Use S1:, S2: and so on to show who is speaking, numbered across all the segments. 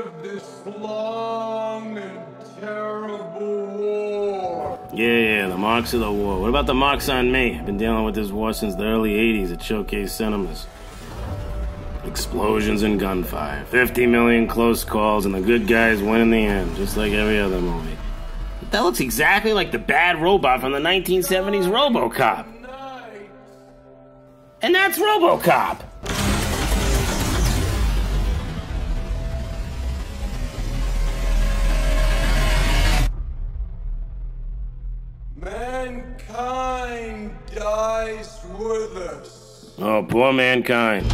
S1: of this long and terrible war.
S2: Yeah, the marks of the war. What about the marks on me? I've been dealing with this war since the early 80s at Showcase Cinemas. Explosions and gunfire. 50 million close calls, and the good guys win in the end, just like every other movie. But that looks exactly like the bad robot from the 1970s RoboCop. And that's RoboCop!
S1: Mankind dies with us.
S2: Oh, poor mankind.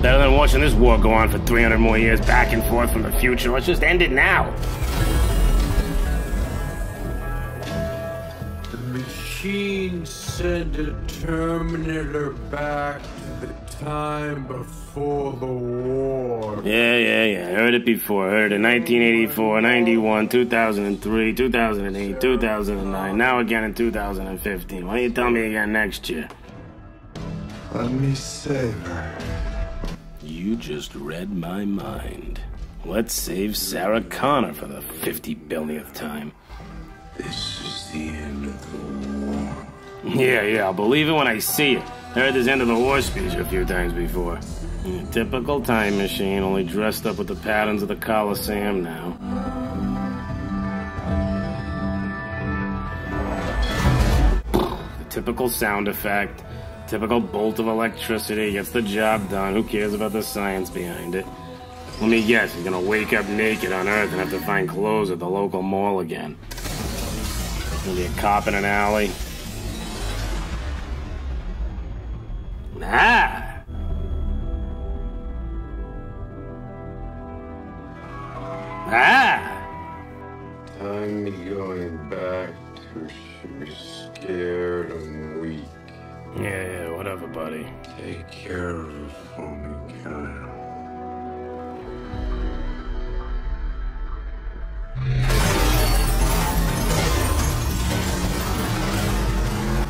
S2: Better than watching this war go on for 300 more years back and forth from the future. Let's just end it now.
S1: The machine sent a Terminator back to the time before the war.
S2: Yeah. I heard it before. I heard it in 1984, 91, 2003, 2008, 2009, now again in 2015. Why don't you tell me again next year?
S1: Let me save her.
S2: You just read my mind. Let's save Sarah Connor for the 50 billionth time.
S1: This is the end of the war.
S2: Yeah, I'll believe it when I see it. I heard this end of the war speech a few times before. Typical time machine, only dressed up with the patterns of the Colosseum now. The typical sound effect. Typical bolt of electricity gets the job done. Who cares about the science behind it? Let me guess, he's gonna wake up naked on Earth and have to find clothes at the local mall again. Gonna be a cop in an alley. Ah!
S1: Time me going back to she was scared and weak.
S2: Yeah, whatever, buddy.
S1: Take care of her for me, Kyle.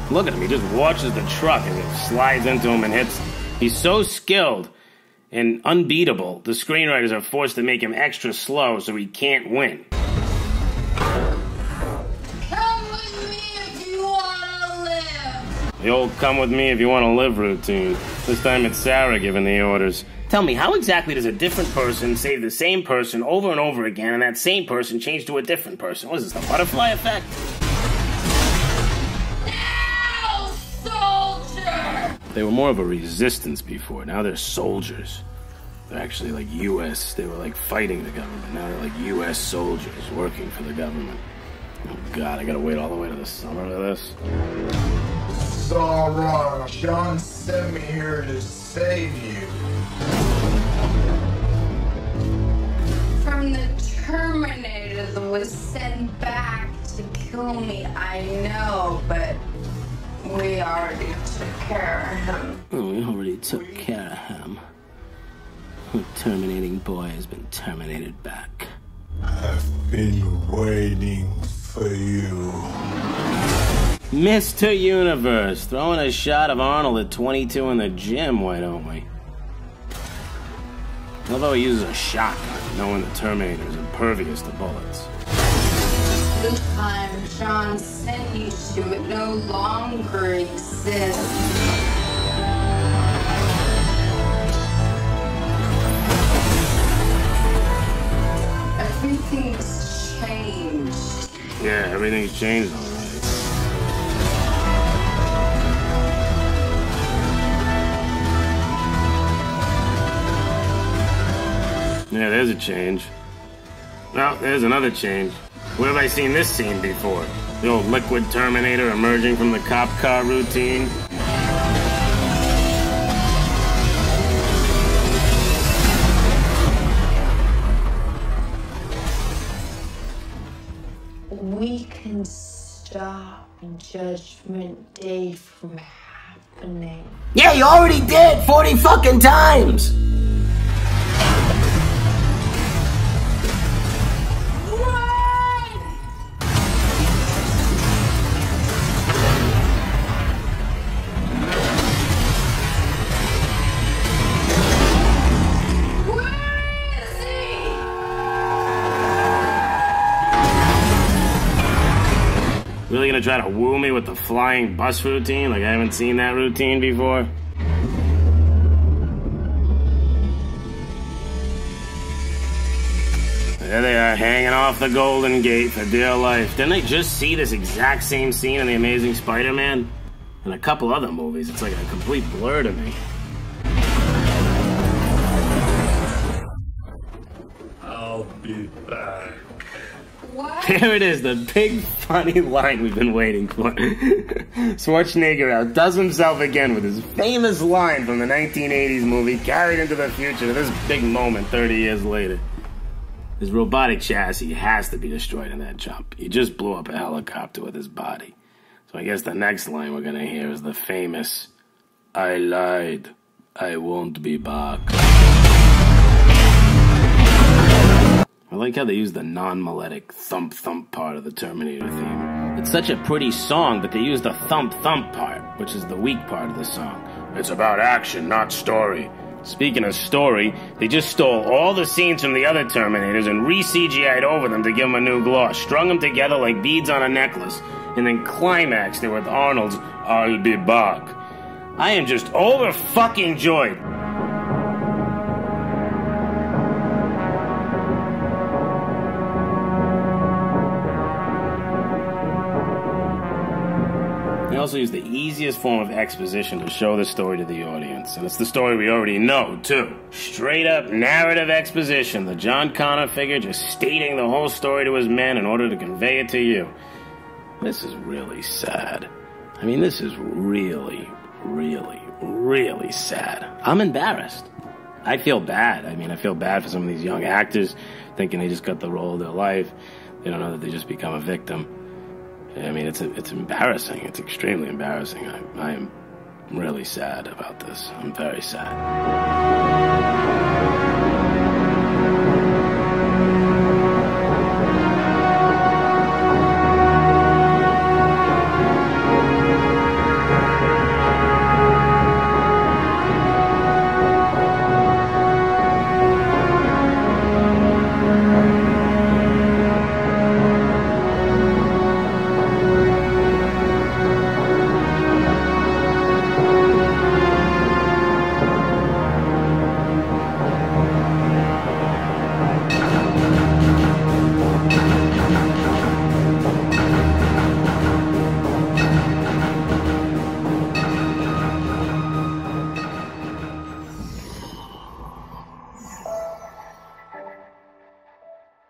S2: Look at him, he just watches the truck as it slides into him and hits him. He's so skilled and unbeatable, the screenwriters are forced to make him extra slow so he can't win.
S3: Come with me if you want to live.
S2: The old come with me if you want to live routine. This time it's Sarah giving the orders. Tell me, how exactly does a different person save the same person over and over again and that same person change to a different person? What is this, the butterfly effect? They were more of a resistance before. Now they're soldiers. They're actually like U.S. They were like fighting the government. Now they're like U.S. soldiers working for the government. Oh, God, I gotta wait all the way to the summer for this.
S1: It's all wrong. John sent me here to save you.
S3: From the Terminator that was sent back to kill me, I know, but we already took care of him.
S2: Oh, we already took care of him. The terminating boy has been terminated back.
S1: I've been waiting for you.
S2: Mr. Universe, throwing a shot of Arnold at 22 in the gym, why don't we? Although he uses a shotgun, knowing the Terminator is impervious to bullets.
S3: The time John sent you to, it no longer exists. Everything's changed.
S2: Yeah, everything's changed, all right. Yeah, there's a change. Well, there's another change. Where have I seen this scene before? The old liquid Terminator emerging from the cop car routine.
S3: We can stop Judgment Day from happening.
S4: Yeah, you already did 40 fucking times!
S2: Really gonna try to woo me with the flying bus routine? Like I haven't seen that routine before? There they are, hanging off the Golden Gate for dear life. Didn't I just see this exact same scene in The Amazing Spider-Man? And a couple other movies. It's like a complete blur to me.
S1: I'll be back.
S3: What?
S2: There it is, the big funny line we've been waiting for. Schwarzenegger outdoes himself again with his famous line from the 1980s movie, carried into the future to this big moment 30 years later. His robotic chassis has to be destroyed in that jump. He just blew up a helicopter with his body. So I guess the next line we're gonna hear is the famous, "I lied, I won't be back." I like how they use the non-melodic thump-thump part of the Terminator theme. It's such a pretty song, but they use the thump-thump part, which is the weak part of the song. It's about action, not story. Speaking of story, they just stole all the scenes from the other Terminators and re-CGI'd over them to give them a new gloss, strung them together like beads on a necklace, and then climaxed it with Arnold's "I'll be back." I am just over-fucking-joyed. They also use the easiest form of exposition to show the story to the audience. And it's the story we already know, too. Straight up narrative exposition. The John Connor figure just stating the whole story to his men in order to convey it to you. This is really sad. I mean, this is really, really, really sad. I'm embarrassed. I feel bad. I mean, I feel bad for some of these young actors thinking they just got the role of their life. They don't know that they just become a victim. I mean, it's embarrassing. It's extremely embarrassing. I am really sad about this. I'm very sad.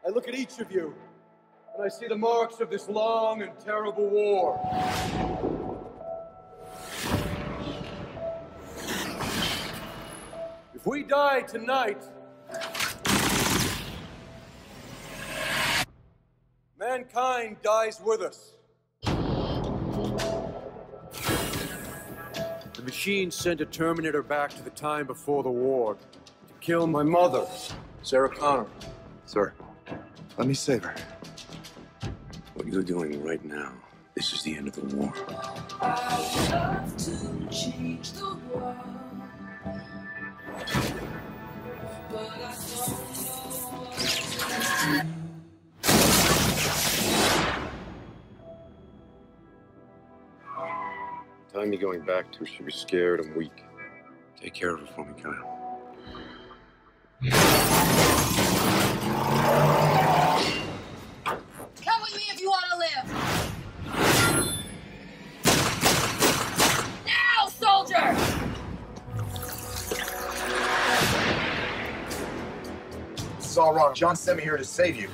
S5: I look at each of you, and I see the marks of this long and terrible war. If we die tonight, mankind dies with us. The machine sent a Terminator back to the time before the war to kill my mother, Sarah Connor.
S6: Sir, let me save her. What you're doing right now, this is the end of the war.
S7: I love to change the world, but I don't know.
S1: Time you going back to, she'll be scared and weak.
S6: Take care of her for me, Kyle.
S7: Come with me if you want to live. Now, soldier!
S8: This is all wrong. John sent me here to save you.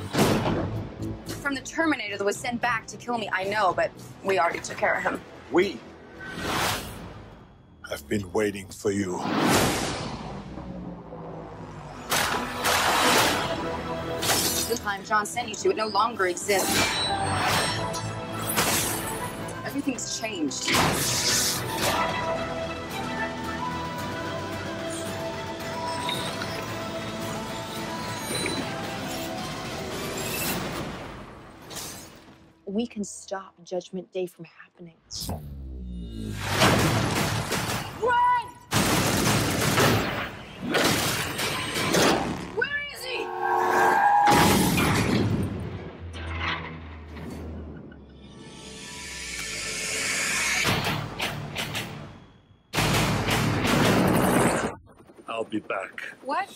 S3: From the Terminator that was sent back to kill me, I know, but we already took care of him.
S8: We.
S5: I've been waiting for you.
S3: The time John sent you to, it no longer exists. Everything's changed. We can stop Judgment Day from happening.
S7: Run! Where is he?
S9: I'll be back.
S10: What?